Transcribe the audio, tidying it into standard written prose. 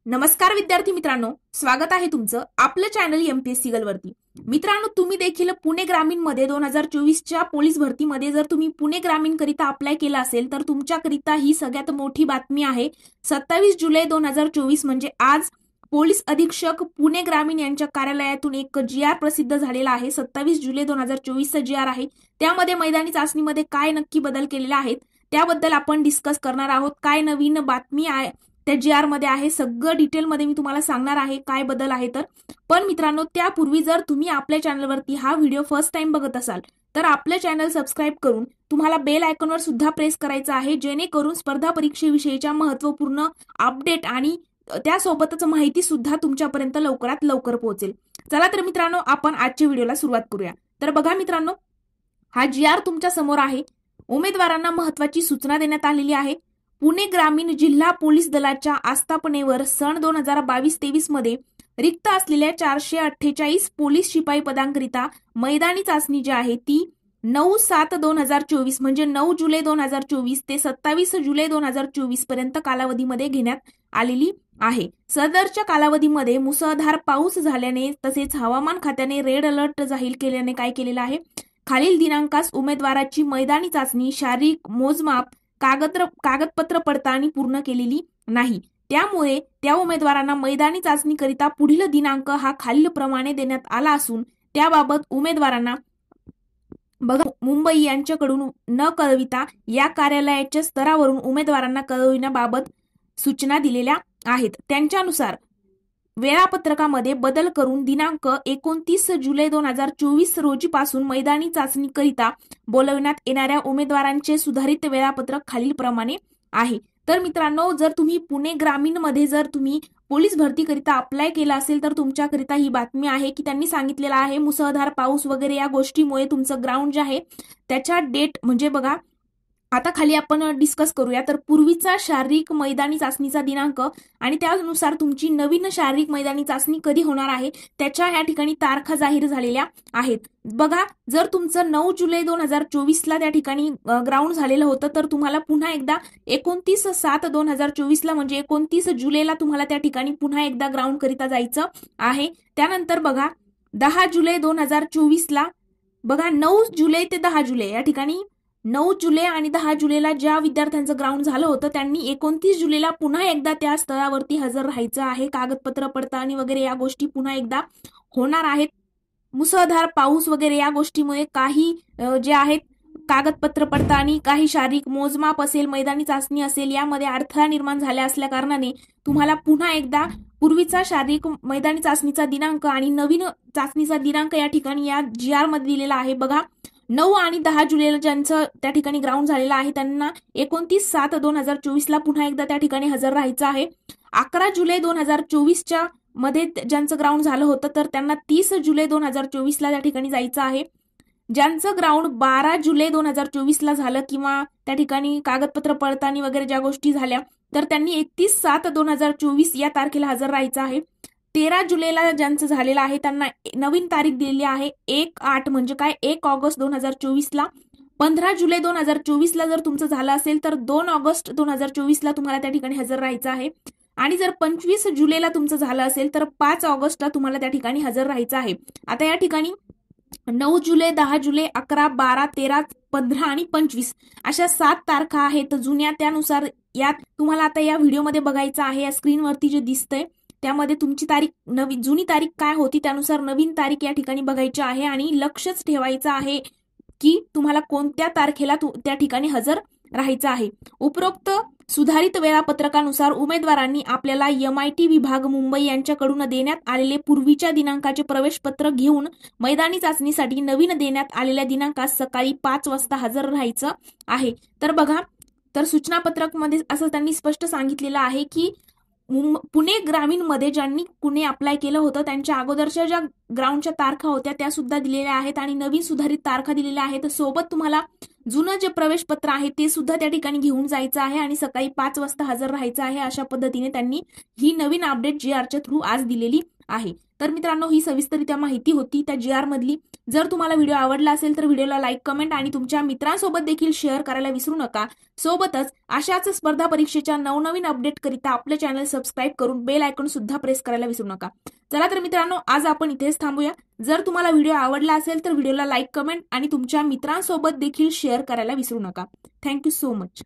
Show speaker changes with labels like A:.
A: नमस्कार विद्यार्थी मित्रांनो, स्वागत आहे तुमचं आपलं चॅनल एमपीएससी गर्लवरती। मित्रांनो, तुम्ही देखील पुणे ग्रामीण मध्ये 2024च्या पोलीस भरतीमध्ये जर तुम्ही पुणे ग्रामीण करिता अप्लाय केला असेल तर तुमच्याकरिता ही सगळ्यात मोठी बातमी आहे। 27 जुलै 2024 म्हणजे आज पोलीस अधीक्षक पुणे ग्रामीण यांच्या कार्यालयातून एक जीआर प्रसिद्ध झालेला आहे। 27 जुलै 2024 चा जीआर आहे। त्यामध्ये मैदानी चाचणीमध्ये काय नक्की बदल केलेले आहेत त्याबद्दल आपण डिस्कस करणार आहोत। काय नवीन बातमी आहे त्या जीआर मध्ये आहे, सगळं डिटेल मध्ये मी तुम्हाला सांगणार आहे काय बदल आहे तर। पण मित्रांनो, त्यापूर्वी जर तुम्ही आपल्या चॅनलवरती हा व्हिडिओ फर्स्ट टाइम बघत असाल तर आपलं चॅनल सबस्क्राइब करून तुम्हाला बेल आयकॉनवर सुद्धा प्रेस करायचं आहे, जेणेकरून स्पर्धा परीक्षेविषयीच्या महत्त्वपूर्ण अपडेट आणि त्यासोबतच माहिती सुद्धा तुमच्यापर्यंत लवकरात लवकर पोहोचेल। चला तर मित्रांनो, आपण आजच्या व्हिडिओला सुरुवात करूया। तर बघा मित्रांनो, हा जीआर तुमच्या समोर आहे। उमेदवारांना महत्त्वाची सूचना देण्यात आलेली आहे। पुणे ग्रामीण जिल्हा पोलीस दलाच्या आस्थापनेवर सन 2022-23 मध्ये रिक्त असलेल्या 448 पोलीस शिपाई पदांकरिता मैदानी चाचणी जी आहे ती 9/7/2024 म्हणजे 9 जुलै 2024 ते 27 जुलै 2024 पर्यंत कालावधीमध्ये घेण्यात आलेली आहे। सदरच्या कालावधीमध्ये मुसळधार पाऊस झाल्याने तसेच हवामान खात्याने रेड अलर्ट जाहीर केल्याने काय केलेलं आहे, खालील दिनांकास उमेदवाराची मैदानी चाचणी, शारीरिक मोजमाप, कागदपत्र पडताळणी पूर्ण केलेली नाही। त्यामुळे त्या उमेदवारांना मैदानी चाचणी करिता पुढील दिनांक हा खालील प्रमाणे देण्यात आला असून त्याबाबत उमेदवारांना मुंबई यांच्याकडून न कळविता या कार्यालयाच्या स्तरावरून उमेदवारांना कळविण्याबाबत सूचना दिलेल्या आहेत। त्यांच्यानुसार वेळापत्रकामध्ये बदल करून दिनांक 29 जुलै 2024 रोजीपासून मैदानी चाचणी करिता बोलवण्यात येणाऱ्या उमेदवारांचे सुधारित वेळापत्रक खालील प्रमाणे आहे। तर मित्रांनो, जर तुम्ही पुणे ग्रामीण मध्ये जर तुम्ही पोलीस भरती करिता अप्लाय केला असेल तर तुमच्याकरिता ही बातमी आहे की त्यांनी सांगितलेलं आहे मुसळधार पाऊस वगैरे या गोष्टीमुळे तुमचं ग्राउंड जे आहे त्याच्या डेट म्हणजे बघा, आता खाली आपण डिस्कस करूया। तर पूर्वीचा शारीरिक मैदानी चाचणीचा दिनांक आणि त्यानुसार तुमची नवीन शारीरिक मैदानी चाचणी कधी होणार आहे त्याच्या या ठिकाणी तारखा जाहीर झालेल्या आहेत। बघा, जर तुमचं 9 जुलै 2024 ला त्या ठिकाणी ग्राउंड झालेलं होतं तर तुम्हाला पुन्हा एकदा 29/7/2024 ला म्हणजे 29 जुलैला तुम्हाला त्या ठिकाणी पुन्हा एकदा ग्राउंड करिता जायचं आहे। त्यानंतर बघा 10 जुलै 2024 ला बघा 9 जुलै ते 10 जुलै या ठिकाणी 9 जुलै आणि 10 जुलैला ज्या विद्यार्थ्यांचं ग्राउंड झालं होतं त्यांनी 29 जुलैला पुन्हा एकदा त्या स्थळावरती हजर राहायचं आहे। कागदपत्र पडताळणी वगैरे या गोष्टी पुन्हा एकदा होणार आहेत। मुसळधार पाऊस वगैरे या गोष्टीमुळे काही जे आहेत कागदपत्र पडताळणी, काही शारीरिक मोजमाप असेल, मैदानी चाचणी असेल, यामध्ये अडथळा निर्माण झाला असल्या कारणाने तुम्हाला पुन्हा एकदा पूर्वीचा शारीरिक मैदानी चाचणीचा दिनांक आणि नवीन चाचणीचा दिनांक या ठिकाणी या जीआर मध्ये दिलेला आहे। बघा, 9 आणि 10 जुलैला ज्यांचं त्या ठिकाणी ग्राउंड झालेलं आहे त्यांना 29/7/2024 ला पुन्हा एकदा त्या ठिकाणी हजर राहायचं आहे। 11 जुलै 2024च्या मध्ये ज्यांचं ग्राउंड झालं होतं तर त्यांना 30 जुलै 2024 ला त्या ठिकाणी जायचं आहे। ज्यांचं ग्राउंड 12 जुलै 2024 ला झालं किंवा त्या ठिकाणी कागदपत्र पडताळणी वगैरे ज्या गोष्टी झाल्या तर त्यांनी 31/7/2024 या तारखेला हजर राहायचं आहे। 13 जुलैला ज्यांचं झालेलं आहे त्यांना नवीन तारीख दिलेली आहे 1/8 म्हणजे काय 1 ऑगस्ट 2024 ला। 15 जुलै 2024 ला जर तुमचं झालं असेल तर 2 ऑगस्ट 2024 ला तुम्हाला त्या ठिकाणी हजर राहायचं आहे। आणि जर 25 जुलैला तुमचं झालं असेल तर 5 ऑगस्टला तुम्हाला त्या ठिकाणी हजर राहायचं आहे। आता या ठिकाणी 9 जुलै, 10 जुलै, 11, 12, 13, 15 आणि 25 अशा 7 तारखा आहेत जुन्या। त्यानुसार यात तुम्हाला आता या व्हिडिओमध्ये बघायचं आहे, या स्क्रीनवरती जे दिसतंय त्यामध्ये तुमची तारीख जुनी तारीख काय होती त्यानुसार नवीन तारीख या ठिकाणी बघायची आहे आणि लक्षच ठेवायचं आहे की तुम्हाला कोणत्या तारखेला त्या ठिकाणी हजर राहायचं आहे। उपरोक्त सुधारित वेळापत्रकानुसार उमेदवारांनी आपल्याला MIT विभाग मुंबई यांच्याकडून देण्यात आलेले पूर्वीच्या दिनांकाचे प्रवेशपत्र घेऊन मैदानी चाचणीसाठी नवीन देण्यात आलेल्या दिनांकास सकाळी 5 वाजता हजर राहायचं आहे। तर बघा, तर सूचनापत्रक मध्ये असं त्यांनी स्पष्ट सांगितलेलं आहे की पुणे ग्रामीण मध्ये ज्यांनी कुणी अप्लाय केलं होतं त्यांच्या अगोदरच्या ज्या ग्राउंडच्या तारखा होत्या त्या सुद्धा दिलेल्या आहेत आणि नवीन सुधारित तारखा दिलेल्या आहेत। सोबत तुम्हाला जुनं जे प्रवेशपत्र आहे ते सुद्धा त्या ठिकाणी घेऊन जायचं आहे आणि सकाळी 5 वाजता हजर राहायचं आहे। अशा पद्धतीने त्यांनी ही नवीन अपडेट जीआरच्या थ्रू आज दिलेली आहे। तर मित्रांनो, ही सविस्तररित्या माहिती होती त्या GR मधली. जर तुम्हाला व्हिडिओ आवडला असेल तर व्हिडिओला लाईक, कमेंट आणि तुमच्या मित्रांसोबत देखील शेअर करायला विसरू नका. सोबतच अशाच स्पर्धा परीक्षेच्या नवनवीन अपडेट करिता आपले चॅनल सबस्क्राईब करून बेल आयकॉन सुद्धा प्रेस करायला विसरू नका. चला तर मित्रांनो, आज आपण इथेच थांबूया. जर तुम्हाला व्हिडिओ आवडला असेल तर व्हिडिओला लाईक, कमेंट आणि तुमच्या मित्रांसोबत देखील शेअर करायला विसरू नका. Thank you so much.